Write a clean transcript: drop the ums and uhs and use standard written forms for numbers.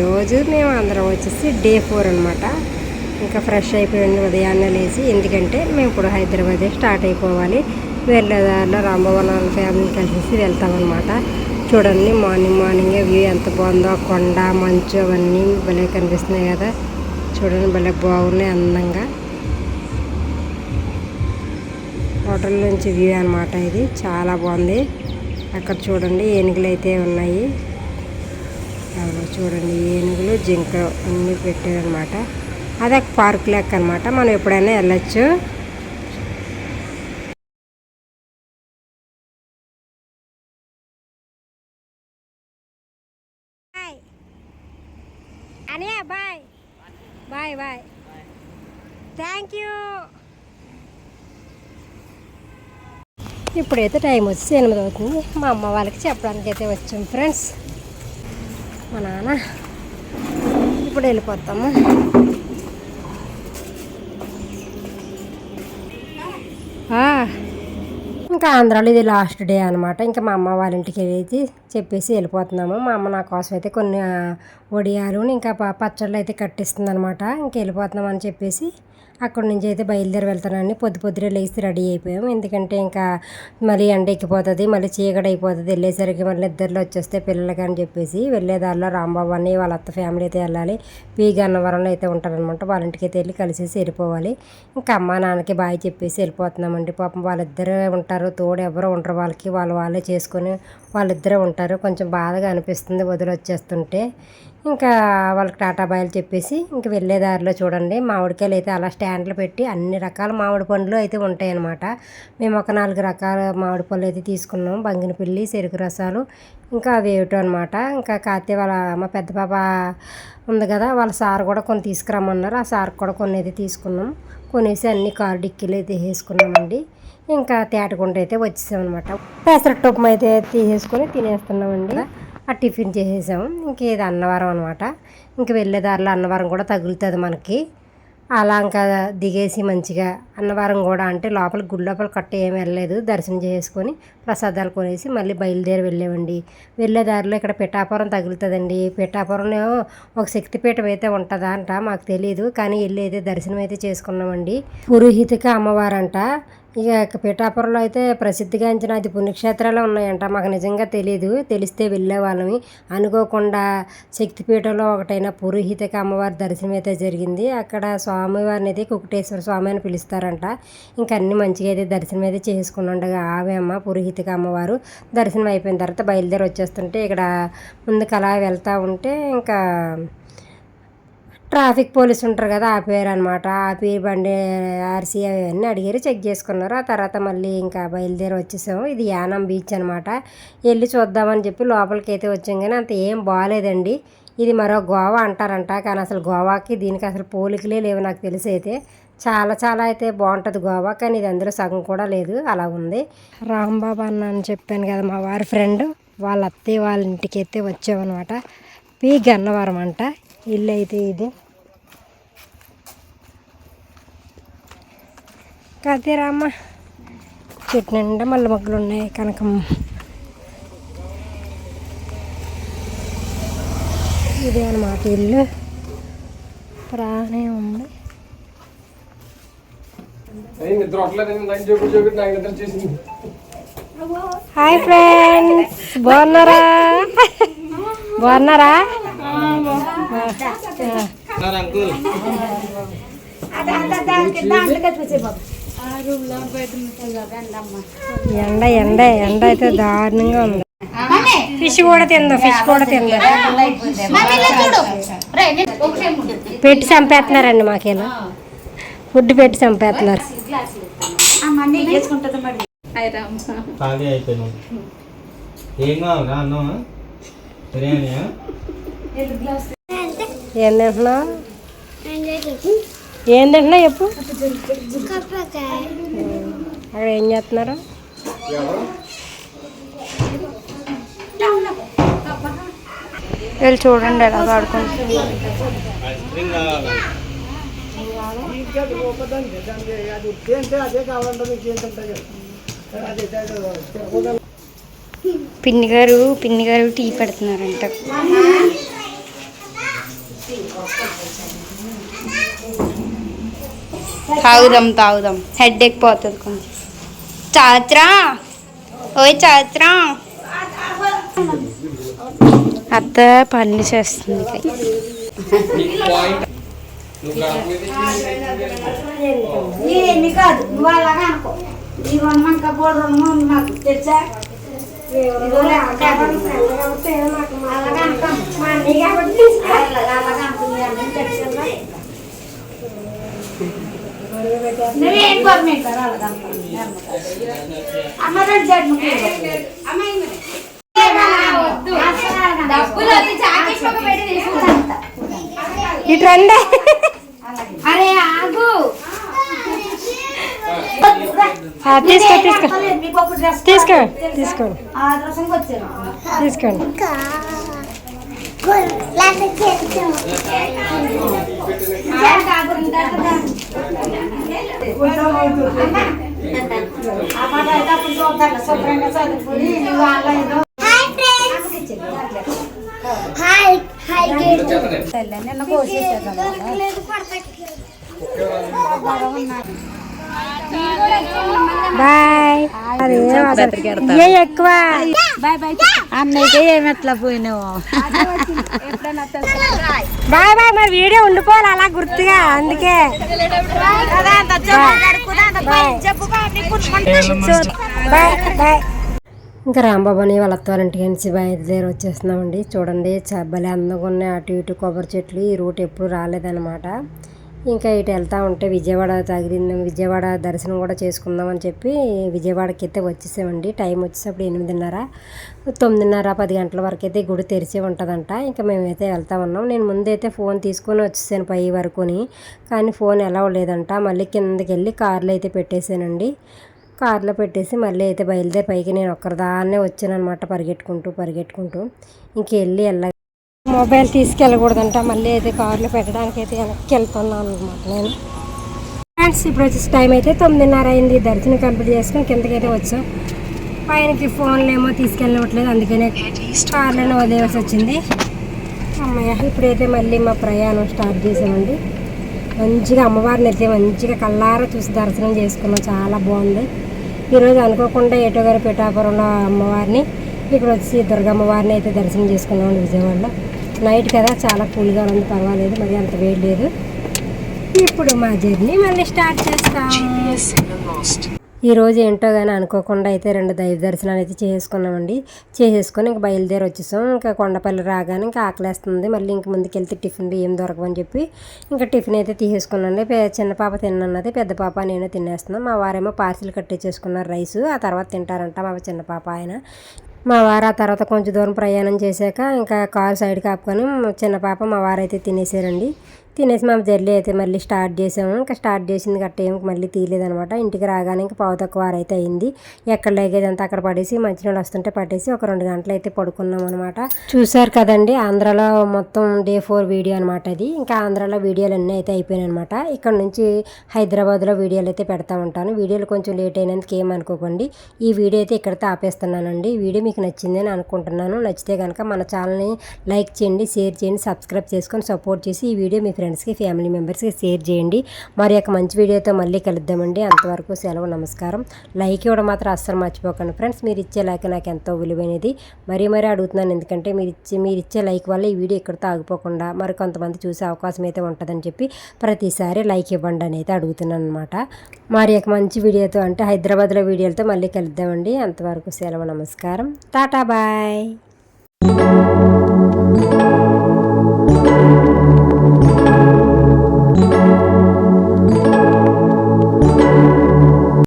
ఈరోజు మేము అందరం వచ్చేసి డే 4 అనమాట. ఇంకా ఫ్రెష్ అయిపోయింది ఉదయాన్నే లేచి, ఎందుకంటే మేము ఇప్పుడు హైదరాబాద్ స్టార్ట్ అయిపోవాలి. వెళ్ళేదారిలో రాంభవనం ఫ్యామిలీ కలిసి వెళ్తామన్నమాట. చూడండి మార్నింగే వ్యూ ఎంత బాగుందో, కొండ మంచు అవన్నీ భలే కనిపిస్తున్నాయి కదా. చూడండి భలే బాగున్నాయి అందంగా. హోటల్ నుంచి వ్యూ అనమాట ఇది, చాలా బాగుంది. అక్కడ చూడండి ఏనుగులు అయితే ఉన్నాయి. చూడండి ఏనుగులు జింక అన్నీ పెట్టారనమాట. అదే పార్క్ లెక్క అనమాట, మనం ఎప్పుడైనా వెళ్ళచ్చు. Bye bye bye, thank you. ఇప్పుడైతే టైం వచ్చి 8 అవుతుంది. మా అమ్మ వాళ్ళకి చెప్పడానికి అయితే వచ్చాం ఫ్రెండ్స్. మా నాన్న ఇప్పుడు వెళ్ళిపోతాము. ఇంకా ఆంధ్రాలో ఇది లాస్ట్ డే అనమాట. ఇంకా మా అమ్మ వాళ్ళ ఇంటికి వెళ్ళి చెప్పేసి వెళ్ళిపోతున్నాము. మా అమ్మ నా కోసం అయితే కొన్ని వడియాలు ఇంకా పచ్చళ్ళు అయితే కట్టిస్తుంది అనమాట. ఇంక వెళ్ళిపోతున్నాం అని చెప్పేసి అక్కడి నుంచి అయితే బయలుదేరి వెళ్తానండి. పొద్దునే లేచి రెడీ అయిపోయాము, ఎందుకంటే ఇంకా మళ్ళీ ఎండ ఎక్కిపోతుంది, మళ్ళీ చీకటి అయిపోతుంది. వెళ్ళేసరికి మళ్ళీ నిద్రలో వచ్చేస్తే పిల్లలకి అని చెప్పేసి వెళ్ళేదారిలో రాంబాబు అని వాళ్ళ అత్త ఫ్యామిలీ అయితే వెళ్ళాలి. పీ గన్నవరంలో అయితే ఉంటారనమాట. వాళ్ళ ఇంటికి అయితే వెళ్ళి కలిసేసి వెళ్ళిపోవాలి. ఇంకా అమ్మ నాన్నకి బాయ్ చెప్పేసి వెళ్ళిపోతున్నామండి. పాపం వాళ్ళిద్దరే ఉంటారు, తోడు ఎవరు ఉంటారు వాళ్ళకి, వాళ్ళే చేసుకొని వాళ్ళిద్దరే ఉంటారు. కొంచెం బాధగా అనిపిస్తుంది వదిలి వచ్చేస్తుంటే. ఇంకా వాళ్ళకి టాటా బాయ్లు చెప్పేసి ఇంక వెళ్ళేదారిలో చూడండి మామిడికాయలు అయితే అలా స్టాండ్లు పెట్టి అన్ని రకాల మామిడి పండ్లు అయితే ఉంటాయి అన్నమాట. మేము ఒక 4 రకాల మామిడి పళ్ళు అయితే తీసుకున్నాం. బంగినపల్లి, చెరుకు రసాలు, ఇంకా అవి ఏమిటో అనమాట. ఇంకా కాతే వాళ్ళ మా పెద్ద పాప ఉంది కదా, వాళ్ళ సార్ కూడా కొన్ని తీసుకురమ్మన్నారు. ఆ సార్ కూడా కొన్ని అయితే తీసుకున్నాం. కొనేసి అన్ని కారు డిక్కీలు అయితే వేసుకున్నామండి. ఇంకా తేటగుంట అయితే వచ్చేసామన్నమాట. పెసరట్టు ఉప్మా అయితే తీసేసుకొని తినేస్తున్నామండి. ఆ టిఫిన్ చేసేసాము. ఇంకేది అన్నవరం అనమాట. ఇంక వెళ్ళేదారిలో అన్నవరం కూడా తగులుతుంది మనకి. అలా ఇంకా దిగేసి మంచిగా అన్నవరం కూడా అంటే లోపల గుడి లోపల కట్ట ఏమి వెళ్ళలేదు, దర్శనం చేసుకొని ప్రసాదాలు కొనేసి మళ్ళీ బయలుదేరి వెళ్ళామండి. వెళ్ళేదారిలో ఇక్కడ పిఠాపురం తగులుతుందండి. పిఠాపురంలో ఒక శక్తిపీఠం అయితే ఉంటుందా అంట, మాకు తెలియదు. కానీ వెళ్ళి అయితే దర్శనం అయితే చేసుకున్నామండి. పురోహితిక అమ్మవారంట. ఇక పిఠాపురంలో అయితే ప్రసిద్ధిగాంచిన అది పుణ్యక్షేత్రాలు ఉన్నాయంట. మాకు నిజంగా తెలియదు, తెలిస్తే వెళ్ళేవాళ్ళమి. అనుకోకుండా శక్తిపీఠంలో ఒకటైన పురోహితిక అమ్మవారి దర్శనం అయితే జరిగింది. అక్కడ స్వామివారిని అయితే కుకుటేశ్వర స్వామి అని పిలుస్తారంట. ఇంకా అన్ని మంచిగా అయితే దర్శనం అయితే చేసుకుని ఆమె అమ్మ పురోహితిక అమ్మవారు. దర్శనం అయిపోయిన తర్వాత బయలుదేరి వచ్చేస్తుంటే ఇక్కడ ముందుకు అలా వెళ్తూ ఉంటే ఇంకా ట్రాఫిక్ పోలీసు ఉంటారు కదా, ఆపేరు అనమాట. ఆపి బండి ఆర్సీ అవన్నీ అడిగారు, చెక్ చేసుకున్నారు. ఆ తర్వాత మళ్ళీ ఇంకా బయలుదేరి వచ్చేసాము. ఇది యానం బీచ్ అనమాట. వెళ్ళి చూద్దామని చెప్పి లోపలికి అయితే వచ్చాం, కానీ అంత ఏం బాగాలేదండి. ఇది మరో గోవా అంటారంట, కానీ అసలు గోవాకి దీనికి అసలు పోలికలే లేవు నాకు తెలిసి. అయితే చాలా అయితే బాగుంటుంది గోవా, కానీ ఇది అందులో సగం కూడా లేదు, అలా ఉంది. రాంబాబు అన్న అని చెప్పాను కదా, మా వారి ఫ్రెండ్ వాళ్ళ అత్తయ్య వాళ్ళ ఇంటికి అయితే వచ్చామన్నమాట. పీ గన్నవరం అంట ఇల్లు అయితే ఇది. కాదే రామ్మ, చెట్టు నిండా మల్లె మొగ్గలు ఉన్నాయి, కనకం. ఇదే అనమాట ఇల్లు, ప్రాణే ఉంది. హాయ్ ఫ్రెండ్స్, బాగున్నారా? బాగున్నారా? ఎండ అయితే దారుణంగా ఉంది. ఫిష్ కూడా తిందా, పెట్టి చంపేస్తున్నారండి మాకేలా, ఫుడ్ పెట్టి చంపేస్తున్నారు. ఏం తింటున్నా చెప్పు. అక్కడ ఏం చేస్తున్నారు? వెళ్ళి చూడండి ఎలా ఆడుకుంటుంది. పిన్ని గారు టీ పెడుతున్నారంట. తాగుదాం హెడ్ ఎక్కిపోతుంది కొంచెం. చాత్రా ఓయ్ చాత్రా, అత్త పని చేస్తుంది. కాదు నువ్వు అలాగా అనుకో, ఈ రుణమంక పోడు రుణము మాకు తెచ్చా అలాగా అనుకో, మా అన్నీ కాబట్టి అలాగా అనుకుంది అన్నీ తెచ్చా. నువ్వేం గవర్నమెంట్ అలాగా అమ్మరండి చెట్టు ఇటు రండి. అరే ఆగు, తీసుకోండి శుభ్రంగా చదువుకుని నువ్వు ఆన్లైన్ నిన్న కోసేసేద్దాం. బాయ్. ఎక్కువ అన్నయ్యకే ఏమెట్లా పోయినావు. Bye bye. మరి వీడియో ఉండిపోవాలి అలా గుర్తుగా, అందుకే బాయ్ బాయ్. ఇంకా రాంబాబుని వాళ్ళ అత్తవారింటికి నుంచి బయలుదేరి వచ్చేస్తున్నామండి. చూడండి భలే అందంగా ఉన్నాయి అటు ఇటు కొబ్బరి చెట్లు. ఈ రూట్ ఎప్పుడు రాలేదన్నమాట. ఇంకా ఇటు వెళ్తూ ఉంటే విజయవాడ తగిలింది. విజయవాడ దర్శనం కూడా చేసుకుందామని చెప్పి విజయవాడకి అయితే వచ్చేసామండి. టైం వచ్చేసప్పుడు 8:30, 9:30, 10 గంటల వరకు అయితే గుడి తెరిచి ఉంటుందంట. ఇంకా మేమైతే వెళ్తా ఉన్నాం. నేను ముందైతే ఫోన్ తీసుకొని వచ్చేసాను పై వరకుని, కానీ ఫోన్ ఎలా లేదంట. మళ్ళీ కిందకి వెళ్ళి కార్లో అయితే పెట్టేశానండి. కార్లో పెట్టేసి మళ్ళీ అయితే బయలుదేరి పైకి నేను ఒక్కరిదాన్నే వచ్చాను అనమాట, పరిగెట్టుకుంటూ. ఇంకెళ్ళి మొబైల్ తీసుకెళ్ళకూడదంట. మళ్ళీ అయితే కార్లో పెట్టడానికి అయితే వెనక్కి వెళ్తున్నాను అనమాట నేను. ఫ్రెండ్స్ ఇప్పుడు వచ్చేసి టైం అయితే 9:30 అయింది. దర్శనం కంప్లీట్ చేసుకుని కిందకైతే వచ్చాం. పైనకి ఫోన్లు ఏమో తీసుకెళ్ళవట్లేదు, అందుకనే కార్లోనే వదిలేసి వచ్చింది. అమ్మయ్య, ఇప్పుడైతే మళ్ళీ మా ప్రయాణం స్టార్ట్ చేసామండి. మంచిగా అమ్మవారిని అయితే మంచిగా కళ్ళారా చూసి దర్శనం చేసుకున్నాం. చాలా బాగుంది. ఈరోజు అనుకోకుండా ఏటో గారి పిఠాపురంలో అమ్మవారిని, ఇక్కడ వచ్చి దుర్గమ్మవారిని అయితే దర్శనం చేసుకున్నామండి విజయవాడలో. నైట్ కదా, చాలా కూల్గా ఉంది, పర్వాలేదు, మరి అంత వేడి లేదు. ఇప్పుడు మా జర్నీ మళ్ళీ స్టార్ట్ చేస్తాం. ఈరోజు ఏంటో కానీ అనుకోకుండా అయితే 2 దైవ దర్శనాలు అయితే చేసేసుకున్నామండి. చేసేసుకొని ఇంక బయలుదేరి వచ్చేసాం. ఇంకా కొండపల్లి రాగానే ఇంకా ఆకలేస్తుంది. మళ్ళీ ఇంక ముందుకెళ్తే టిఫిన్లు ఏం దొరకవని చెప్పి ఇంకా టిఫిన్ అయితే తీసేసుకున్నాండి. చిన్న పాప తిన్నది, పెద్ద పాప నేను తినేస్తున్నాం. మా వారేమో పార్సిల్ కట్టించేసుకున్నారు రైస్, ఆ తర్వాత తింటారంట మా చిన్న పాప ఆయన. మా వారు ఆ తర్వాత కొంచెం దూరం ప్రయాణం చేశాక ఇంకా కారు సైడ్కి ఆపుకొని చిన్న పాప మా వారైతే తినేసారండి. తినేసి మా జర్నీ అయితే మళ్ళీ స్టార్ట్ చేసాము. ఇంకా స్టార్ట్ చేసింది గట్ట ఏమి మళ్ళీ తీయలేదనమాట. ఇంటికి రాగానే ఇంకా 5:15 అయితే అయింది. ఎక్కడ లగేజ్ అంతా అక్కడ పడేసి మంచినీళ్ళు వస్తుంటే పట్టేసి ఒక 2 గంటలు అయితే పడుకున్నాం అనమాట. చూసారు కదండి, ఆంధ్రాలో మొత్తం Day 4 వీడియో అనమాట ఇది. ఇంకా ఆంధ్రాలో వీడియోలు అన్నీ అయితే అయిపోయాయి అనమాట. ఇక్కడ నుంచి హైదరాబాద్లో వీడియోలు అయితే పెడతా ఉంటాను. వీడియోలు కొంచెం లేట్ అయినందుకు ఏమనుకోకండి. ఈ వీడియో అయితే ఇక్కడితో ఆపేస్తున్నానండి. ఈ వీడియో మీకు నచ్చిందని అనుకుంటున్నాను. నచ్చితే కనుక మన ఛానల్ని లైక్ చేయండి, షేర్ చేయండి, సబ్స్క్రైబ్ చేసుకొని సపోర్ట్ చేసి ఈ వీడియో మీ ఫ్రెండ్స్కి, ఫ్యామిలీ మెంబర్స్కి షేర్ చేయండి. మరి ఒక మంచి వీడియోతో మళ్ళీ కలుద్దామండి. అంతవరకు సెలవు, నమస్కారం. లైక్ ఇవ్వడం మాత్రం అస్సలు మర్చిపోకండి ఫ్రెండ్స్. మీరు ఇచ్చే లైక్ నాకు ఎంతో విలువైనది. మరీ అడుగుతున్నాను, ఎందుకంటే మీరు ఇచ్చే లైక్ వల్ల ఈ వీడియో ఇక్కడితో ఆగిపోకుండా మరి కొంతమంది చూసే అవకాశం అయితే ఉంటుందని చెప్పి ప్రతిసారి లైక్ ఇవ్వండి అని అయితే అడుగుతున్నాను అనమాట. మరి ఒక మంచి వీడియోతో అంటే హైదరాబాద్లో వీడియోలతో మళ్ళీ కలుద్దామండి. అంతవరకు సెలవు, నమస్కారం, టాటా, బాయ్.